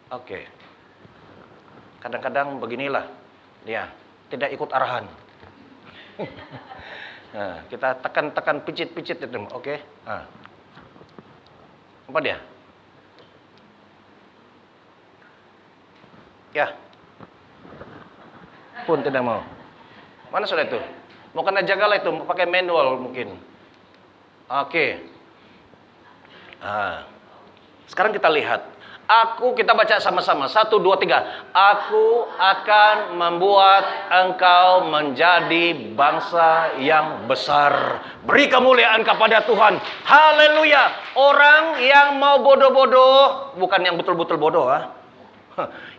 Oke. Kadang-kadang beginilah, ya, tidak ikut arahan. Nah, kita tekan-tekan, picit-picit itu, oke? Nah. Apa dia? Ya. Pun tidak mau. Mana sudah itu? Mau kena jagalah itu, pakai manual mungkin. Oke. Nah. Sekarang kita lihat. Kita baca sama-sama. 1, 2, 3. Aku akan membuat engkau menjadi bangsa yang besar. Beri kemuliaan kepada Tuhan. Haleluya. Orang yang mau bodoh-bodoh, bukan yang betul-betul bodoh,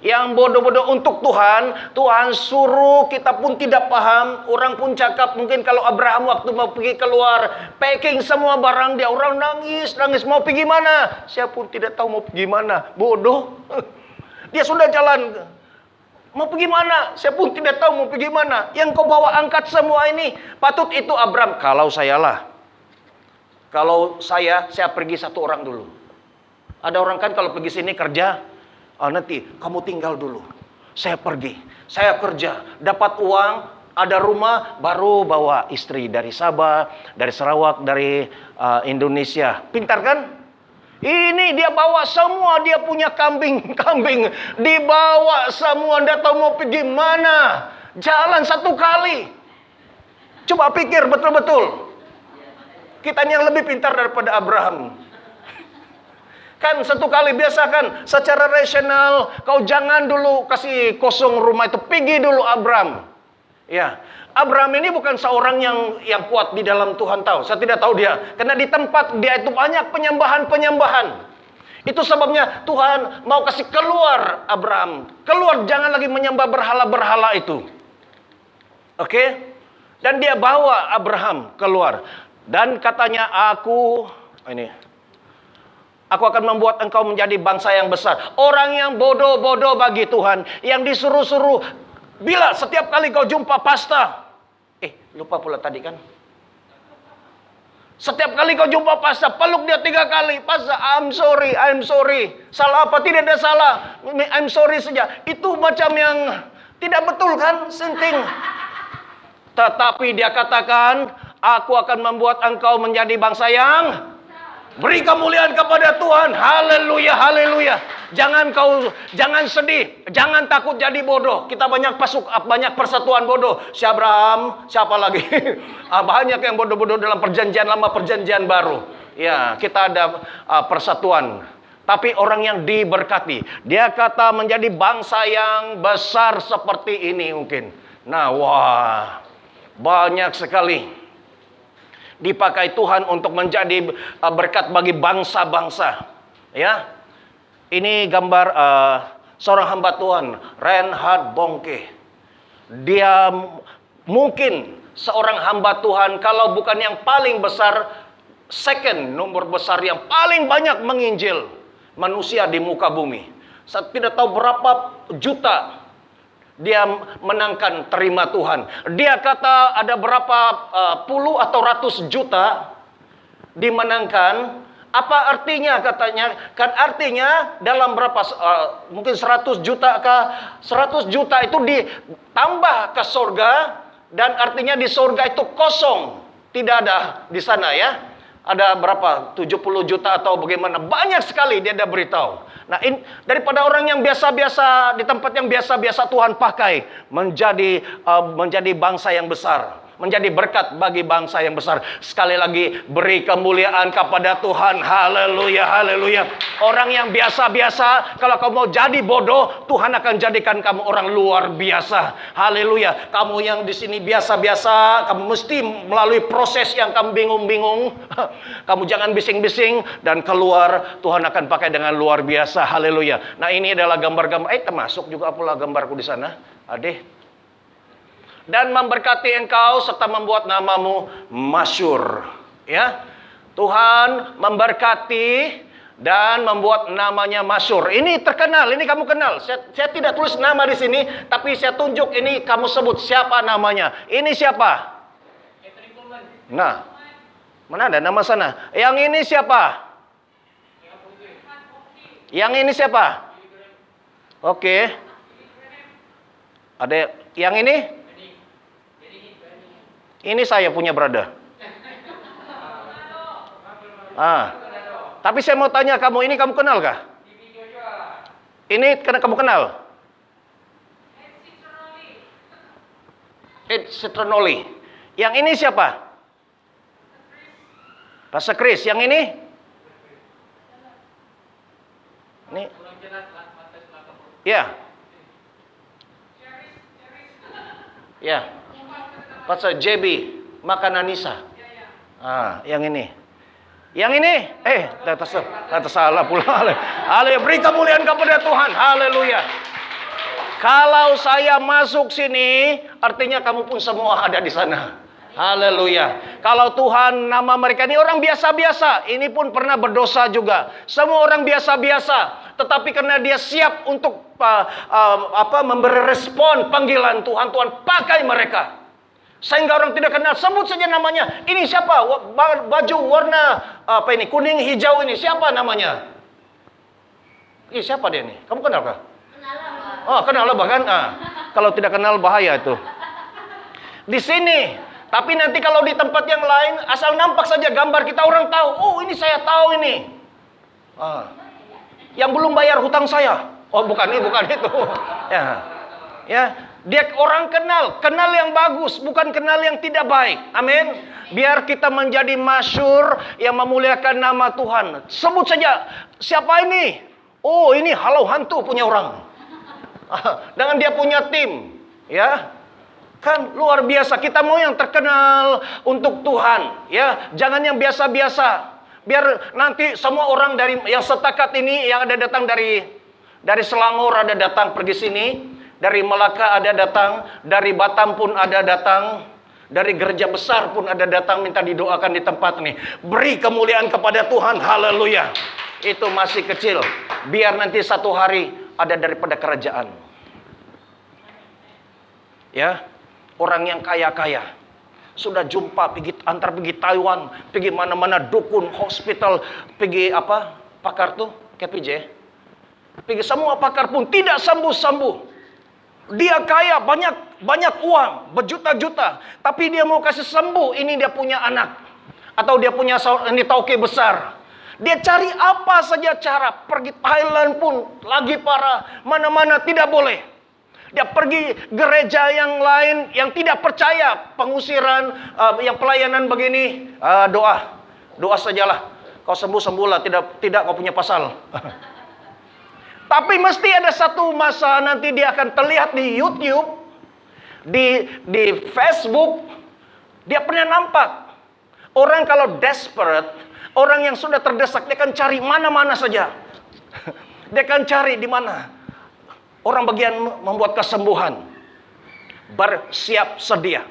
yang bodoh-bodoh untuk Tuhan, Tuhan suruh, kita pun tidak paham. Orang pun cakap, mungkin kalau Abraham waktu mau pergi keluar, packing semua barang dia, orang nangis, mau pergi mana? Saya pun tidak tahu mau pergi mana, bodoh. Dia sudah jalan, mau pergi mana? Saya pun tidak tahu mau pergi mana. Yang kau bawa angkat semua ini, patut itu Abraham. Kalau saya pergi satu orang dulu. Ada orang kan kalau pergi sini kerja, nanti kamu tinggal dulu. Saya pergi, saya kerja, dapat uang, ada rumah, baru bawa istri dari Sabah, dari Sarawak, dari Indonesia. Pintar kan? Ini dia bawa semua, dia punya kambing, dibawa semua, Anda tahu mau pergi mana? Jalan satu kali. Coba pikir betul-betul. Kita yang lebih pintar daripada Abraham. Kan satu kali biasakan secara rasional, kau jangan dulu kasih kosong rumah itu, pergi dulu Abraham. Ya, Abraham ini bukan seorang yang kuat di dalam Tuhan, tahu. Saya tidak tahu dia, karena di tempat dia itu banyak penyembahan. Itu sebabnya Tuhan mau kasih keluar Abraham. Keluar, jangan lagi menyembah berhala-berhala itu. Oke? Dan dia bawa Abraham keluar. Dan katanya aku akan membuat engkau menjadi bangsa yang besar. Orang yang bodoh-bodoh bagi Tuhan, yang disuruh-suruh, bila setiap kali kau jumpa pasta, lupa pula tadi kan. Setiap kali kau jumpa pasta, peluk dia 3 kali. Pasta, I'm sorry. Salah apa? Tidak ada salah. I'm sorry saja. Itu macam yang tidak betul kan? Senting. Tetapi dia katakan, aku akan membuat engkau menjadi bangsa yang beri kemuliaan kepada Tuhan. Haleluya, haleluya. Jangan sedih, jangan takut jadi bodoh. Kita banyak persatuan bodoh. Si Abraham, siapa lagi? Banyak yang bodoh-bodoh dalam perjanjian lama, perjanjian baru. Ya, kita ada persatuan. Tapi orang yang diberkati, dia kata menjadi bangsa yang besar seperti ini mungkin. Nah, wah, banyak sekali dipakai Tuhan untuk menjadi berkat bagi bangsa-bangsa. Ya, ini gambar seorang hamba Tuhan, Reinhard Bonnke. Dia mungkin seorang hamba Tuhan, kalau bukan yang paling besar, second nomor besar yang paling banyak menginjil manusia di muka bumi. Saya tidak tahu berapa juta dia menangkan terima Tuhan. Dia kata ada berapa puluh atau ratus juta dimenangkan. Apa artinya katanya? Kan artinya dalam berapa, mungkin 100 juta kah? 100 juta itu ditambah ke surga. Dan artinya di surga itu kosong. Tidak ada di sana ya. Ada berapa? 70 juta atau bagaimana? Banyak sekali dia ada beritahu. Nah, daripada orang yang biasa-biasa, di tempat yang biasa-biasa Tuhan pakai menjadi bangsa yang besar, menjadi berkat bagi bangsa yang besar. Sekali lagi, beri kemuliaan kepada Tuhan. Haleluya, haleluya. Orang yang biasa-biasa, kalau kamu mau jadi bodoh, Tuhan akan jadikan kamu orang luar biasa. Haleluya. Kamu yang di sini biasa-biasa, kamu mesti melalui proses yang kamu bingung-bingung. Kamu jangan bising-bising, dan keluar Tuhan akan pakai dengan luar biasa. Haleluya. Nah, ini adalah gambar-gambar. Termasuk juga pula gambarku di sana. Adeh. Dan memberkati engkau serta membuat namamu masyhur. Ya. Tuhan memberkati dan membuat namanya masyhur. Ini terkenal, ini kamu kenal. Saya tidak tulis nama di sini, tapi saya tunjuk ini, kamu sebut siapa namanya. Ini siapa? Nah, mana ada nama sana? Yang ini siapa? Yang ini siapa? Oke. Ada yang ini? Ini saya punya brother. Tapi saya mau tanya kamu, ini kamu kenal kah? Ini kamu kenal? Ed Citronoli. Yang ini siapa? Pastor Chris. Yang ini? Ini? Ya. Ya. Pastor JB Makananisa. Yang ini. Yang ini? Salah pula. Haleluya. Beri kemuliaan kepada Tuhan. Haleluya. Kalau saya masuk sini, artinya kamu pun semua ada di sana. Haleluya. Kalau Tuhan, nama mereka ini orang biasa-biasa, ini pun pernah berdosa juga. Semua orang biasa-biasa, tetapi karena dia siap untuk memberi respon panggilan Tuhan, Tuhan pakai mereka. Sehingga orang tidak kenal, sebut saja namanya. Ini siapa? Baju warna kuning hijau ini siapa namanya? Ih, siapa dia ini? Kamu kenal kah? Kenal lah bahkan. Kalau tidak kenal bahaya itu. Di sini. Tapi nanti kalau di tempat yang lain, asal nampak saja gambar kita, orang tahu. Oh, ini saya tahu ini. Yang belum bayar hutang saya. Oh, bukan itu. Ya. Dia orang kenal yang bagus, bukan kenal yang tidak baik. Amin. Biar kita menjadi masyhur yang memuliakan nama Tuhan. Sebut saja, siapa ini? Oh, ini halau hantu punya orang. Dengan dia punya tim, ya. Kan luar biasa, kita mau yang terkenal untuk Tuhan, ya. Jangan yang biasa-biasa. Biar nanti semua orang dari yang setakat ini yang ada datang dari Selangor ada datang pergi sini, dari Melaka ada datang, dari Batam pun ada datang, dari gereja besar pun ada datang minta didoakan di tempat ini. Beri kemuliaan kepada Tuhan. Haleluya. Itu masih kecil. Biar nanti satu hari ada daripada kerajaan. Ya. Orang yang kaya-kaya sudah jumpa pergi Taiwan, pergi mana-mana dukun, hospital, pergi pakar tuh, KPJ. Pergi semua pakar pun tidak sembuh-sembuh. Dia kaya, banyak uang, berjuta-juta, tapi dia mau kasih sembuh, ini dia punya anak atau dia punya ini tauke besar. Dia cari apa saja cara, pergi Thailand pun lagi parah, mana-mana tidak boleh. Dia pergi gereja yang lain yang tidak percaya, pengusiran, yang pelayanan begini, doa sajalah. Kau sembuh-sembuhlah, tidak kau punya pasal. Tapi mesti ada satu masa nanti dia akan terlihat di YouTube, di Facebook, dia pernah nampak. Orang kalau desperate, orang yang sudah terdesak, dia akan cari mana-mana saja. Dia akan cari di mana. Orang bagian membuat kesembuhan. Bersiap sedia.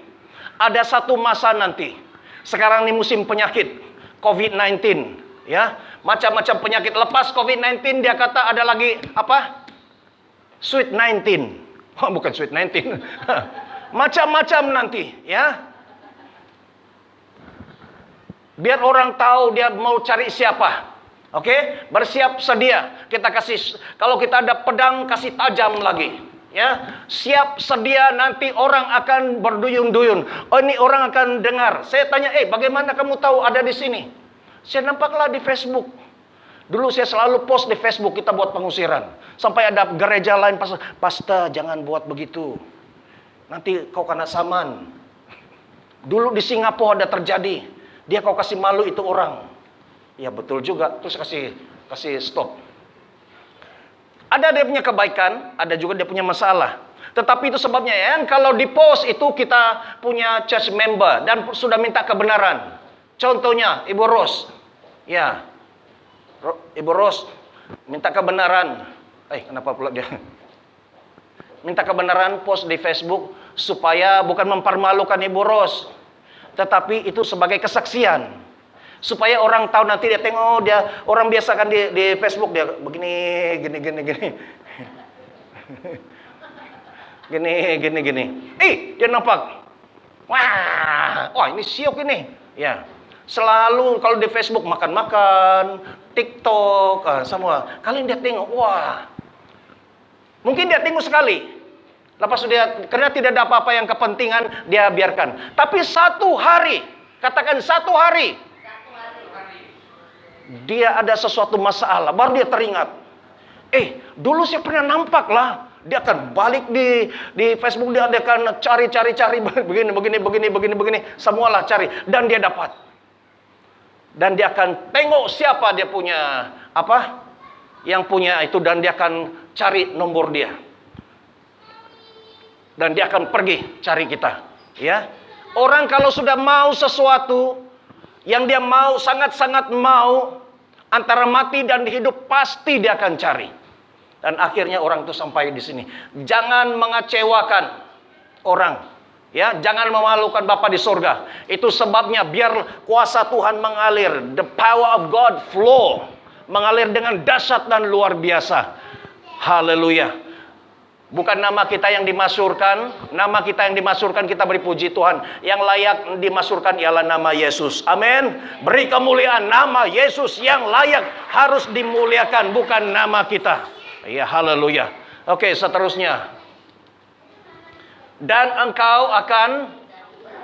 Ada satu masa nanti. Sekarang ini musim penyakit COVID-19, ya. Macam-macam penyakit. Lepas COVID-19 dia kata ada lagi Sweet 19. Oh, bukan Sweet 19. Macam-macam nanti, ya. Biar orang tahu dia mau cari siapa. Oke, bersiap sedia. Kita kasih, kalau kita ada pedang kasih tajam lagi, ya. Siap sedia, nanti orang akan berduyun-duyun. Oh, ini orang akan dengar. Saya tanya, bagaimana kamu tahu ada di sini? Saya nampaklah di Facebook. Dulu saya selalu post di Facebook, kita buat pengusiran. Sampai ada gereja lain, pastor jangan buat begitu. Nanti kau kena saman. Dulu di Singapura ada terjadi. Dia kau kasih malu itu orang. Ya betul juga, terus kasih stop. Ada dia punya kebaikan, ada juga dia punya masalah. Tetapi itu sebabnya ya, kalau di post itu kita punya church member dan sudah minta kebenaran. Contohnya Ibu Ros. Ya. Ibu Ros minta kebenaran. Kenapa pula dia? Minta kebenaran post di Facebook supaya bukan mempermalukan Ibu Ros, tetapi itu sebagai kesaksian. Supaya orang tahu, nanti dia tengok, dia orang biasa kan di Facebook dia begini, gini. Dia nampak. Wah, ini siok ini. Ya. Selalu kalau di Facebook makan-makan, TikTok, semua. Kalian dia tengok, wah. Mungkin dia tengok sekali. Lepas itu dia, karena tidak ada apa-apa yang kepentingan, dia biarkan. Tapi satu hari, katakan satu hari, dia ada sesuatu masalah, baru dia teringat. Dulu saya pernah nampak lah. Dia akan balik di Facebook, dia akan cari begini, semualah cari, dan dia dapat. Dan dia akan tengok siapa dia punya yang punya itu, dan dia akan cari nomor dia. Dan dia akan pergi cari kita, ya. Orang kalau sudah mau sesuatu yang dia mau, sangat-sangat mau, antara mati dan hidup, pasti dia akan cari. Dan akhirnya orang itu sampai di sini. Jangan mengecewakan orang, ya. Jangan memalukan Bapa di surga. Itu sebabnya biar kuasa Tuhan mengalir, the power of God flow, mengalir dengan dahsyat dan luar biasa. Haleluya. Bukan nama kita yang dimasyhurkan, nama kita yang dimasyhurkan, kita beri puji Tuhan. Yang layak dimasyhurkan ialah nama Yesus. Amin. Beri kemuliaan nama Yesus yang layak harus dimuliakan, bukan nama kita. Ya, haleluya. Oke, seterusnya. Dan engkau akan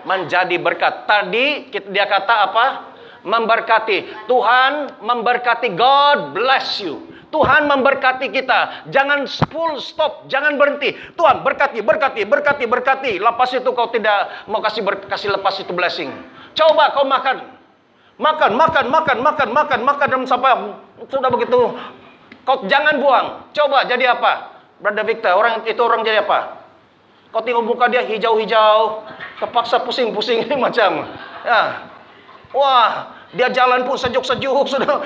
menjadi berkat. Tadi dia kata apa? Memberkati. Tuhan memberkati. God bless you. Tuhan memberkati kita. Jangan full stop, jangan berhenti. Tuhan berkati. Lepas itu kau tidak mau kasih lepas itu blessing. Coba kau makan dan sampai sudah begitu. Kau jangan buang. Coba jadi apa? Brother Victor, orang jadi apa? Kau tengok muka dia hijau-hijau, kepaksa pusing-pusing ini macam. Ya. Wah, dia jalan pun sejuk-sejuk sudah.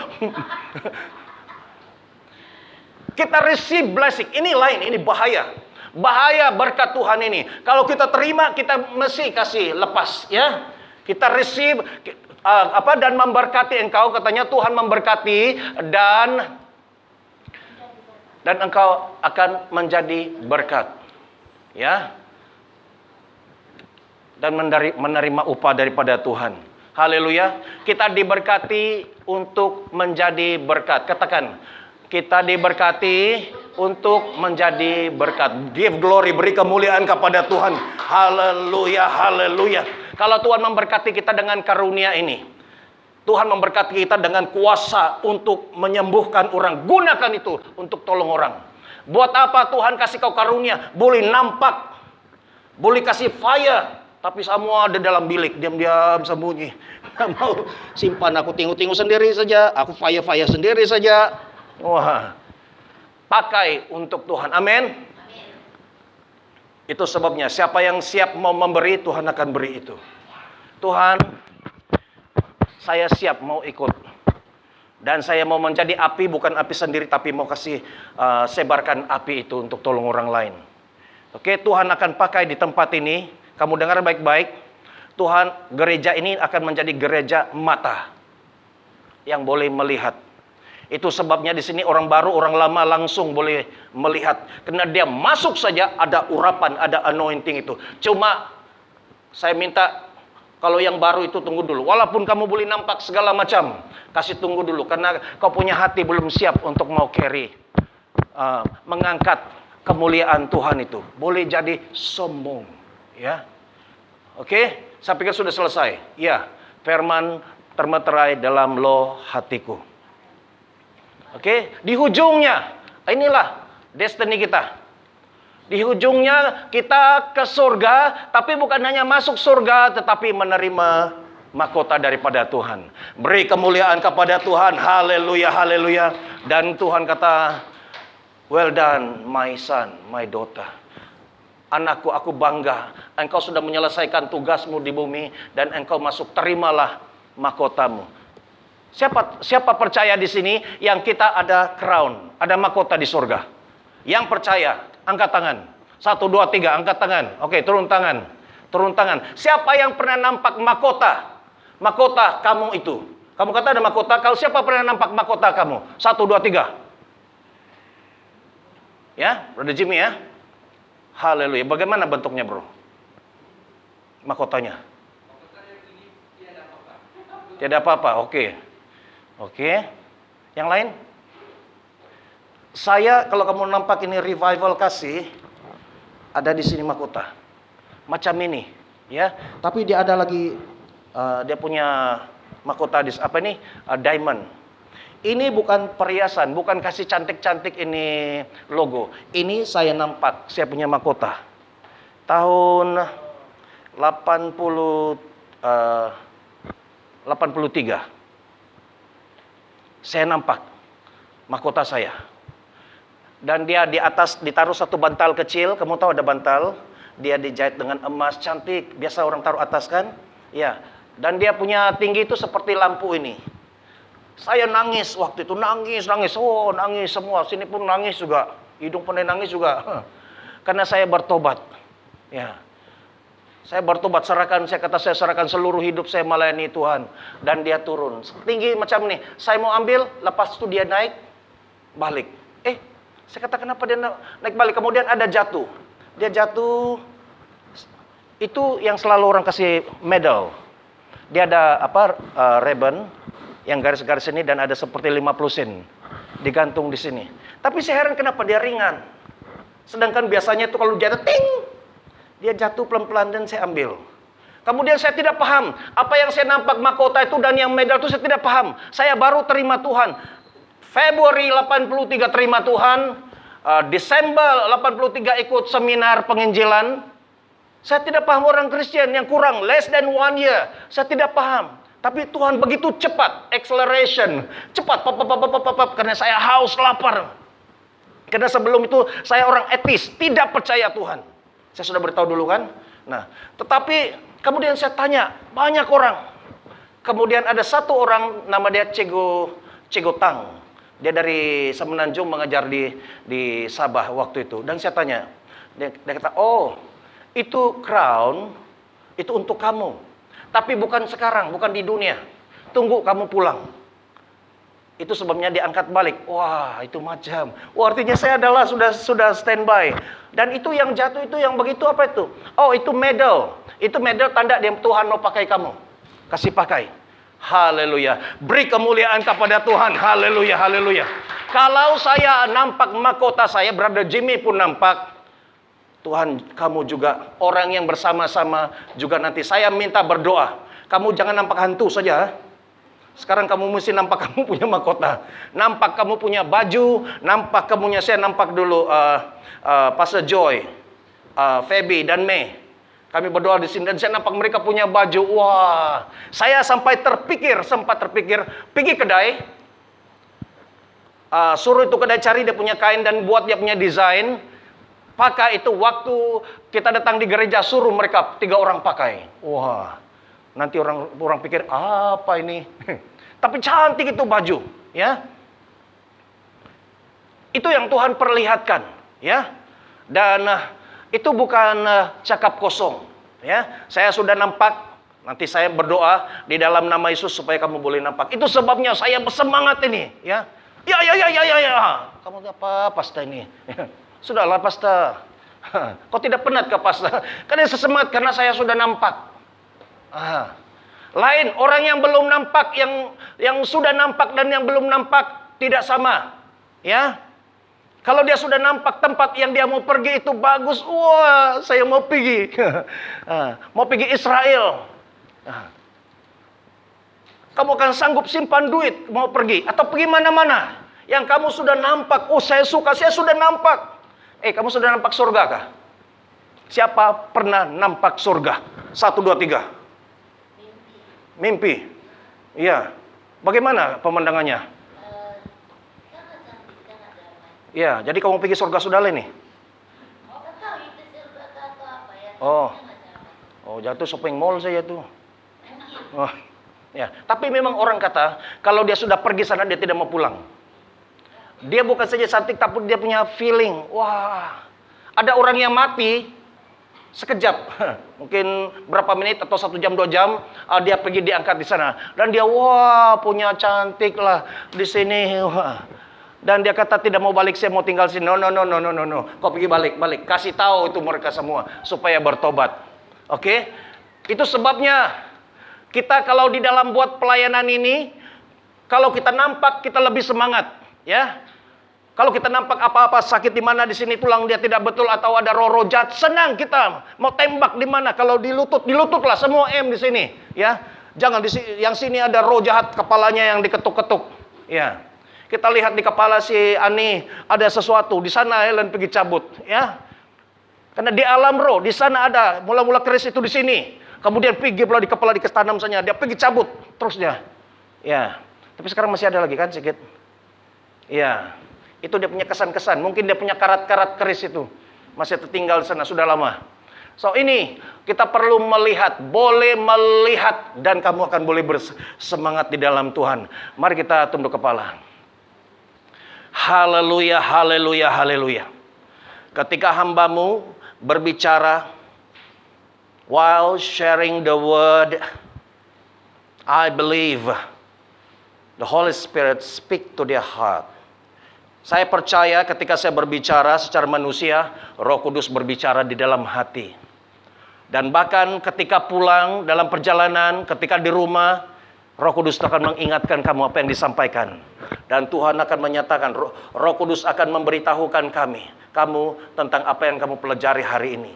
Kita receive blessing. Ini lain, ini bahaya. Bahaya berkat Tuhan ini. Kalau kita terima, kita mesti kasih lepas, ya. Kita receive dan memberkati engkau, katanya Tuhan memberkati dan engkau akan menjadi berkat. Ya. Dan menerima upah daripada Tuhan. Haleluya. Kita diberkati untuk menjadi berkat. Katakan, kita diberkati untuk menjadi berkat. Give glory, beri kemuliaan kepada Tuhan. Haleluya, haleluya. Kalau Tuhan memberkati kita dengan karunia ini, Tuhan memberkati kita dengan kuasa untuk menyembuhkan orang. Gunakan itu untuk tolong orang. Buat apa Tuhan kasih kau karunia? Boleh nampak, boleh kasih fire, tapi semua ada dalam bilik, diam-diam sembunyi. Nggak mau simpan, aku tengok-tengok sendiri saja, aku fire-fire sendiri saja. Wah, pakai untuk Tuhan. Amin. Itu sebabnya siapa yang siap mau memberi, Tuhan akan beri itu. Tuhan, saya siap mau ikut. Dan saya mau menjadi api, bukan api sendiri, tapi mau kasih sebarkan api itu untuk tolong orang lain. Oke, Tuhan akan pakai di tempat ini. Kamu dengar baik-baik. Tuhan, gereja ini akan menjadi gereja mata yang boleh melihat. Itu sebabnya di sini orang baru, orang lama langsung boleh melihat. Karena dia masuk saja ada urapan, ada anointing itu. Cuma saya minta kalau yang baru itu tunggu dulu. Walaupun kamu boleh nampak segala macam, kasih tunggu dulu. Karena kau punya hati belum siap untuk mau carry, mengangkat kemuliaan Tuhan itu. Boleh jadi sombong, ya. Oke, saya pikir sudah selesai. Ya, firman termeterai dalam loh hatiku. Oke, di ujungnya, inilah destiny kita. Di ujungnya kita ke surga, tapi bukan hanya masuk surga, tetapi menerima mahkota daripada Tuhan. Beri kemuliaan kepada Tuhan, haleluya, haleluya. Dan Tuhan kata, well done my son, my daughter. Anakku, aku bangga, engkau sudah menyelesaikan tugasmu di bumi, dan engkau masuk, terimalah mahkotamu. Siapa percaya di sini yang kita ada crown, ada mahkota di surga? Yang percaya, angkat tangan. 1, 2, 3, angkat tangan. Oke, turun tangan. Turun tangan. Siapa yang pernah nampak mahkota? Mahkota kamu itu. Kamu kata ada mahkota, kalau siapa pernah nampak mahkota kamu? 1, 2, 3. Ya, Brother Jimmy ya. Haleluya. Bagaimana bentuknya, bro? Mahkotanya? Tidak apa-apa. Oke. Oke. Yang lain? Saya kalau kamu nampak ini revival kasih, ada di sini mahkota. Macam ini, ya. Tapi dia ada lagi, dia punya mahkota di apa ini? Diamond. Ini bukan perhiasan, bukan kasih cantik-cantik ini logo. Ini saya nampak, saya punya mahkota. Tahun 83. Saya nampak mahkota saya. Dan dia di atas ditaruh satu bantal kecil, kamu tahu ada bantal, dia dijahit dengan emas cantik, biasa orang taruh atas kan? Ya. Dan dia punya tinggi itu seperti lampu ini. Saya nangis waktu itu, nangis, oh nangis semua, sini pun nangis juga, hidung pun nangis juga, karena saya bertobat, ya. Saya bertobat, saya serahkan seluruh hidup saya melayani Tuhan, dan dia turun, tinggi macam ini, saya mau ambil, lepas itu dia naik, balik, saya kata kenapa dia naik balik, kemudian ada jatuh, dia jatuh, itu yang selalu orang kasih medal, dia ada ribbon, yang garis-garis ini dan ada seperti 50 sen digantung di sini. Tapi saya heran kenapa dia ringan. Sedangkan biasanya itu kalau jatuh, ting, dia jatuh pelan-pelan dan saya ambil. Kemudian saya tidak paham apa yang saya nampak mahkota itu dan yang medal itu saya tidak paham. Saya baru terima Tuhan. Februari 83 terima Tuhan. Desember 83 ikut seminar penginjilan. Saya tidak paham orang Kristen yang kurang less than 1 year. Saya tidak paham. Tapi Tuhan begitu cepat, acceleration, cepat, karena saya haus, lapar. Karena sebelum itu saya orang etis, tidak percaya Tuhan. Saya sudah beritahu dulu kan. Nah, tetapi kemudian saya tanya, banyak orang. Kemudian ada satu orang, nama dia Cego Tang. Dia dari Semenanjung mengajar di Sabah waktu itu. Dan saya tanya, dia kata, oh itu crown, itu untuk kamu. Tapi bukan sekarang, bukan di dunia. Tunggu kamu pulang. Itu sebabnya diangkat balik. Wah, itu macam. Wah, artinya saya adalah sudah standby. Dan itu yang jatuh, itu yang begitu apa itu? Oh, itu medal. Itu medal tanda dia Tuhan mau pakai kamu. Kasih pakai. Haleluya. Beri kemuliaan kepada Tuhan. Haleluya, haleluya. Kalau saya nampak mahkota saya, Brother Jimmy pun nampak. Tuhan, kamu juga orang yang bersama-sama juga nanti. Saya minta berdoa. Kamu jangan nampak hantu saja. Sekarang kamu mesti nampak kamu punya mahkota. Nampak kamu punya baju. Nampak kamunya, saya nampak dulu Pastor Joy, Feby dan May. Kami berdoa di sini dan saya nampak mereka punya baju. Wah, saya sempat terpikir, pergi kedai. Suruh itu kedai cari dia punya kain dan buat dia punya desain. Pakai itu waktu kita datang di gereja, suruh mereka 3 orang pakai. Wah, nanti orang pikir apa ini? Tapi cantik itu baju, ya. Itu yang Tuhan perlihatkan, ya. Dan itu bukan cakap kosong, ya. Saya sudah nampak, nanti saya berdoa di dalam nama Yesus supaya kamu boleh nampak. Itu sebabnya saya bersemangat ini, ya. Ya. Kamu apa, Pastor ini? Sudahlah, Pastor. Kau tidak penat ke Pastor? Karena sesemangat karena saya sudah nampak. Lain orang yang belum nampak, yang sudah nampak dan yang belum nampak tidak sama. Ya. Kalau dia sudah nampak tempat yang dia mau pergi itu bagus, wah, saya mau pergi. Mau pergi Israel. Kamu akan sanggup simpan duit mau pergi atau pergi mana-mana. Yang kamu sudah nampak, oh saya suka, saya sudah nampak. Kamu sudah nampak surga kah? Siapa pernah nampak surga? 1, 2, 3. Mimpi. Iya. Bagaimana pemandangannya? Iya, jadi kamu pergi surga sudah nih. Oh, jatuh shopping mall saya tuh. Oh, ya. Tapi memang orang kata kalau dia sudah pergi sana dia tidak mau pulang. Dia bukan saja cantik, tapi dia punya feeling. Wah, ada orang yang mati sekejap, mungkin berapa menit atau 1 jam 2 jam, dia pergi diangkat di sana. Dan dia wah punya cantik lah di sini. Wah. Dan dia kata tidak mau balik, saya mau tinggal sini. No. Kau pergi balik. Kasih tahu itu mereka semua supaya bertobat. Oke? Itu sebabnya kita kalau di dalam buat pelayanan ini, kalau kita nampak kita lebih semangat, ya. Kalau kita nampak apa-apa sakit di mana di sini tulang dia tidak betul atau ada roh jahat, senang kita mau tembak di mana. Kalau di lutut, dilututlah semua M di sini, ya. Jangan di yang sini ada roh jahat kepalanya yang diketuk-ketuk, ya. Kita lihat di kepala si Ani ada sesuatu, di sana Helen pergi cabut, ya. Karena di alam roh, di sana ada mula-mula keris itu di sini. Kemudian pergi pula di kepala diketanam saja, dia pergi cabut terus dia. Ya. Tapi sekarang masih ada lagi kan sedikit. Ya. Itu dia punya kesan-kesan, mungkin dia punya karat-karat keris itu. Masih tertinggal di sana sudah lama. So ini kita perlu melihat, boleh melihat dan kamu akan boleh bersemangat di dalam Tuhan. Mari kita tunduk kepala. Haleluya, haleluya, haleluya. Ketika hambamu berbicara, while sharing the word, I believe the Holy Spirit speak to their heart. Saya percaya ketika saya berbicara secara manusia, Roh Kudus berbicara di dalam hati. Dan bahkan ketika pulang dalam perjalanan, ketika di rumah, Roh Kudus akan mengingatkan kamu apa yang disampaikan. Dan Tuhan akan menyatakan, Roh Kudus akan memberitahukan kamu tentang apa yang kamu pelajari hari ini.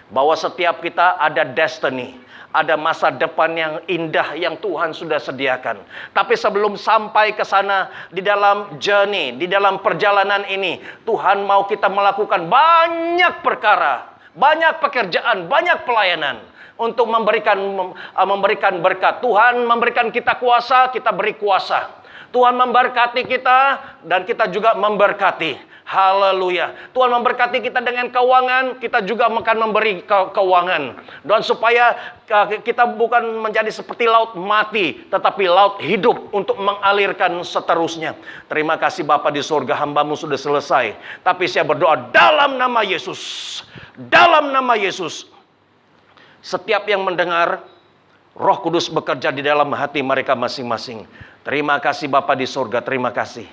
Bahwa setiap kita ada destiny, ada masa depan yang indah yang Tuhan sudah sediakan. Tapi sebelum sampai ke sana, di dalam journey, di dalam perjalanan ini, Tuhan mau kita melakukan banyak perkara, banyak pekerjaan, banyak pelayanan untuk memberikan berkat. Tuhan memberikan kita kuasa, kita beri kuasa. Tuhan memberkati kita dan kita juga memberkati. Haleluya. Tuhan memberkati kita dengan keuangan, kita juga akan memberi keuangan. Dan supaya kita bukan menjadi seperti laut mati, tetapi laut hidup untuk mengalirkan seterusnya. Terima kasih Bapa di surga, hambamu sudah selesai. Tapi saya berdoa dalam nama Yesus. Dalam nama Yesus. Setiap yang mendengar, Roh Kudus bekerja di dalam hati mereka masing-masing. Terima kasih Bapa di surga, terima kasih.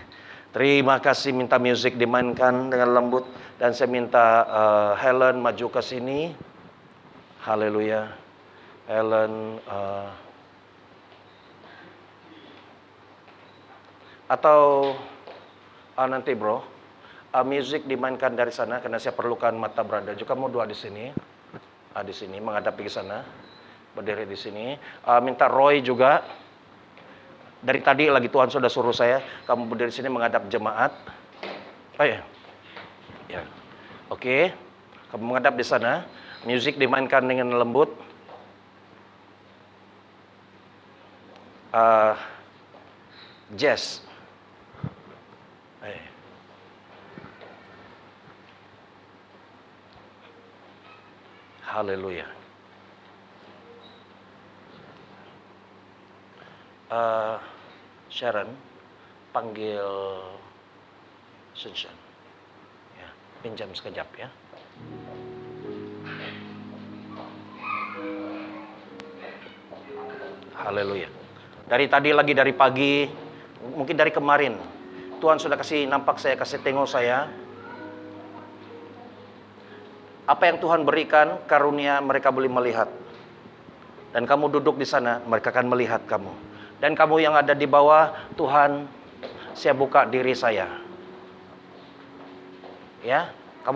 Terima kasih, minta musik dimainkan dengan lembut. Dan saya minta Helen maju ke sini. Haleluya. Helen. Atau nanti bro, musik dimainkan dari sana. Karena saya perlukan mata beranda. Juga mau dua di sini. Di sini, menghadapi ke sana. Berdiri di sini. Minta Roy juga. Dari tadi lagi Tuhan sudah suruh saya, kamu berdiri sini menghadap jemaat. Oh ya, ya, oke. Kamu menghadap di sana. Musik dimainkan dengan lembut. Jazz. Haleluya. Sharon, panggil Sunshine. Ya, pinjam sekejap ya. Haleluya. Dari tadi lagi, dari pagi, mungkin dari kemarin, Tuhan sudah kasih nampak saya, kasih tengok saya. Apa yang Tuhan berikan, karunia mereka boleh melihat. Dan kamu duduk di sana, mereka akan melihat kamu. Dan kamu yang ada di bawah, Tuhan, saya buka diri saya. Ya,